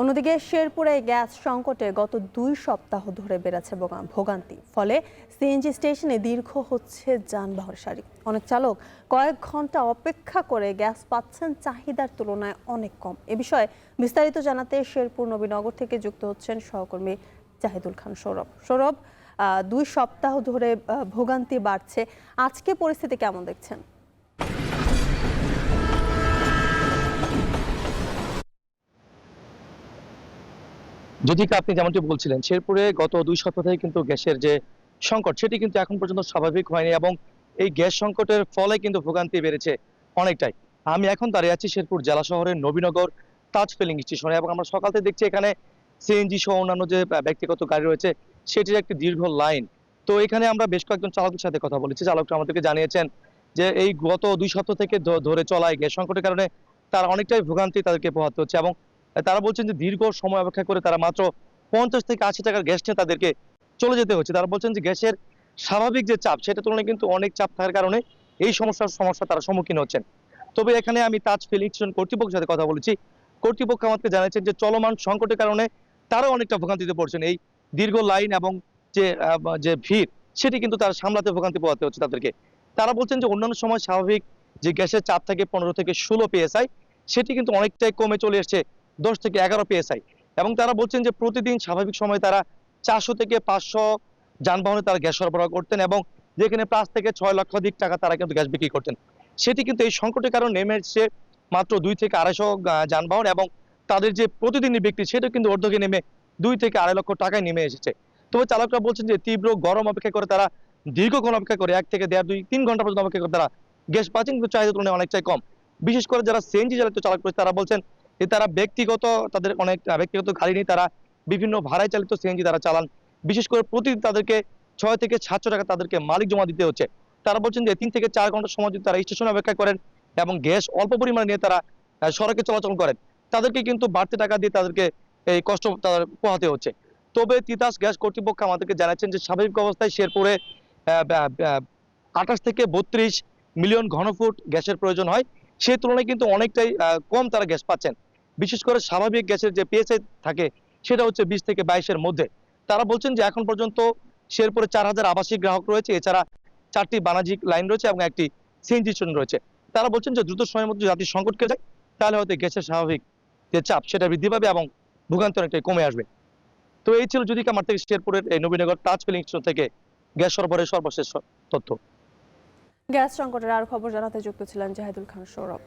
অন্যদিকে শেরপুরে গ্যাস সংকটে গত 2 সপ্তাহ ধরে বেড়েছে ভোগান্তি। ফলে সিএনজি স্টেশনে দীর্ঘ হচ্ছে যানবাহন সারি। অনেক চালক কয়েক ঘন্টা অপেক্ষা করে গ্যাস পাচ্ছেন চাহিদার তুলনায় অনেক কম। এ বিষয়ে বিস্তারিত জানাতে শেরপুর নবীনগর থেকে যুক্ত হচ্ছেন সহকর্মী জাহিদুল খান সৌরভ। সৌরভ, 2 সপ্তাহ ধরে ভোগান্তি বাড়ছে, আজকে পরিস্থিতি কেমন দেখছেন? যদি আপনি যেমনটি বলছিলেন, শেরপুরে গত 2 সপ্তাহ থেকে কিন্তু গ্যাসের যে সংকট সেটি কিন্তু এখন পর্যন্ত স্বাভাবিক হয়নি এবং এই গ্যাস সংকটের ফলে কিন্তু ভোগান্তি বেড়েছে অনেকটাই। আমি এখন দাঁড়িয়ে আছি শেরপুর জেলা শহরের নবীনগর তাজ ফিলিং স্টেশনে এবং আমরা সকাল থেকে দেখছি এখানে সিএনজি সহ অন্যান্য যে ব্যক্তিগত গাড়ি রয়েছে সেটির একটি দীর্ঘ লাইন। তো এখানে আমরা বেশ কয়েকজন চালকের সাথে কথা বলেছি। চালকরা আমাদেরকে জানিয়েছেন যে এই গত 2 সপ্তাহ থেকে ধরে চলা এই গ্যাস সংকটের কারণে তারা অনেকটাই ভোগান্তি তাদেরকে পোহাতে হচ্ছে এবং তারা বলছেন যে দীর্ঘ সময় অপেক্ষা করে তারা মাত্র 50 থেকে 80 টাকার গ্যাস নিয়ে তাদেরকে চলে যেতে হচ্ছে। তারা বলছেন যে গ্যাসের স্বাভাবিক যে চাপ সেটা তুলনায় কিন্তু অনেক চাপ থাকার কারণে এই সমস্যা তারা সম্মুখীন হচ্ছেন। তবে এখানে আমি তাজ ফিলিং স্টেশন কর্তৃপক্ষের সাথে কথা বলেছি। কর্তৃপক্ষ আমাকে জানিয়েছেন যে চলমান সংকটের কারণে তারাও অনেকটা ভোগান্তিতে পড়ছেন। এই দীর্ঘ লাইন এবং যে ভিড় সেটি কিন্তু তারা সামলাতে ভোগান্তি পোহাতে হচ্ছে তাদেরকে। তারা বলছেন যে অন্যান্য সময় স্বাভাবিক যে গ্যাসের চাপ থাকে 15 থেকে 16 PSI, সেটি কিন্তু অনেকটাই কমে চলে এসছে 10 থেকে 11 PSI এবং তারা বলছেন যে প্রতিদিন স্বাভাবিক সময়ে তারা 400 থেকে 500 যানবাহনে তারা গ্যাস সরবরাহ করতেন এবং যেখানে 5 থেকে 6 লক্ষাধিক টাকা তারা কিন্তু গ্যাস বিক্রি করতেন। সেটি কিন্তু এই সংকটের কারণে নেমে এসেছে মাত্র 2 থেকে 250 যানবাহন এবং তাদের যে প্রতিদিনই বিক্রি সেটা কিন্তু অর্ধেকে নেমে 2 থেকে 2.5 লক্ষ টাকায় নেমে এসেছে। তবে চালকরা বলছেন যে তীব্র গরম অপেক্ষা করে তারা দীর্ঘক্ষণ অপেক্ষা করে 1 থেকে 1.5, 2, 3 ঘন্টা পর্যন্ত অপেক্ষা করে তারা গ্যাস পাচ্ছেন, কিন্তু চাহিদা তুলনায় অনেকটাই কম। বিশেষ করে যারা সিএনজি চালিত চালক রয়েছে তারা বলছেন যে তারা তাদের অনেক ব্যক্তিগত গাড়ি নিয়ে তারা বিভিন্ন ভাড়ায় চালিত সিএনজি তারা চালান। বিশেষ করে প্রতিদিন তাদেরকে 6 থেকে 700 টাকা তাদেরকে মালিক জমা দিতে হচ্ছে। তারা বলছেন যে 3 থেকে 4 ঘন্টা সময় যদি তারা স্টেশনে অপেক্ষা করেন এবং গ্যাস অল্প পরিমাণে নিয়ে তারা সড়কে চলাচল করেন, তাদেরকে কিন্তু বাড়তি টাকা দিয়ে তাদেরকে এই কষ্ট তাদের পোহাতে হচ্ছে। তবে তিতাস গ্যাস কর্তৃপক্ষ আমাদেরকে জানাচ্ছেন যে স্বাভাবিক অবস্থায় শেরপুরে 28 থেকে 32 মিলিয়ন ঘনফুট গ্যাসের প্রয়োজন হয়। সেই তুলনায় কিন্তু অনেকটাই কম তারা গ্যাস পাচ্ছেন। বিশেষ করে স্বাভাবিক গ্যাসের যে পিএসআই থাকে সেটা হচ্ছে 20 থেকে 22 এর মধ্যে। তারা বলছেন যে এখন পর্যন্ত শেরপুরে 4000 আবাসিক গ্রাহক রয়েছে, এছাড়া 4টি বাণিজ্যিক লাইন রয়েছে এবং একটি সিএনজি স্টেশন রয়েছে। তারা বলছেন যে দ্রুত সময়ের মধ্যে জাতির সংকট কেটে যায় তাহলে হয়তো গ্যাসের স্বাভাবিক যে চাপ সেটা বৃদ্ধি পাবে এবং ভোগান্তি অনেকটাই কমে আসবে। তো এই ছিল যদি আমার থেকে শেরপুরের এই নবীনগর তাজ ফিলিং স্টেশন থেকে গ্যাস সরবরাহের সর্বশেষ তথ্য। গ্যাস সংকটের আর খবর জানাতে যুক্ত ছিলেন জাহিদুল খান সৌরভ।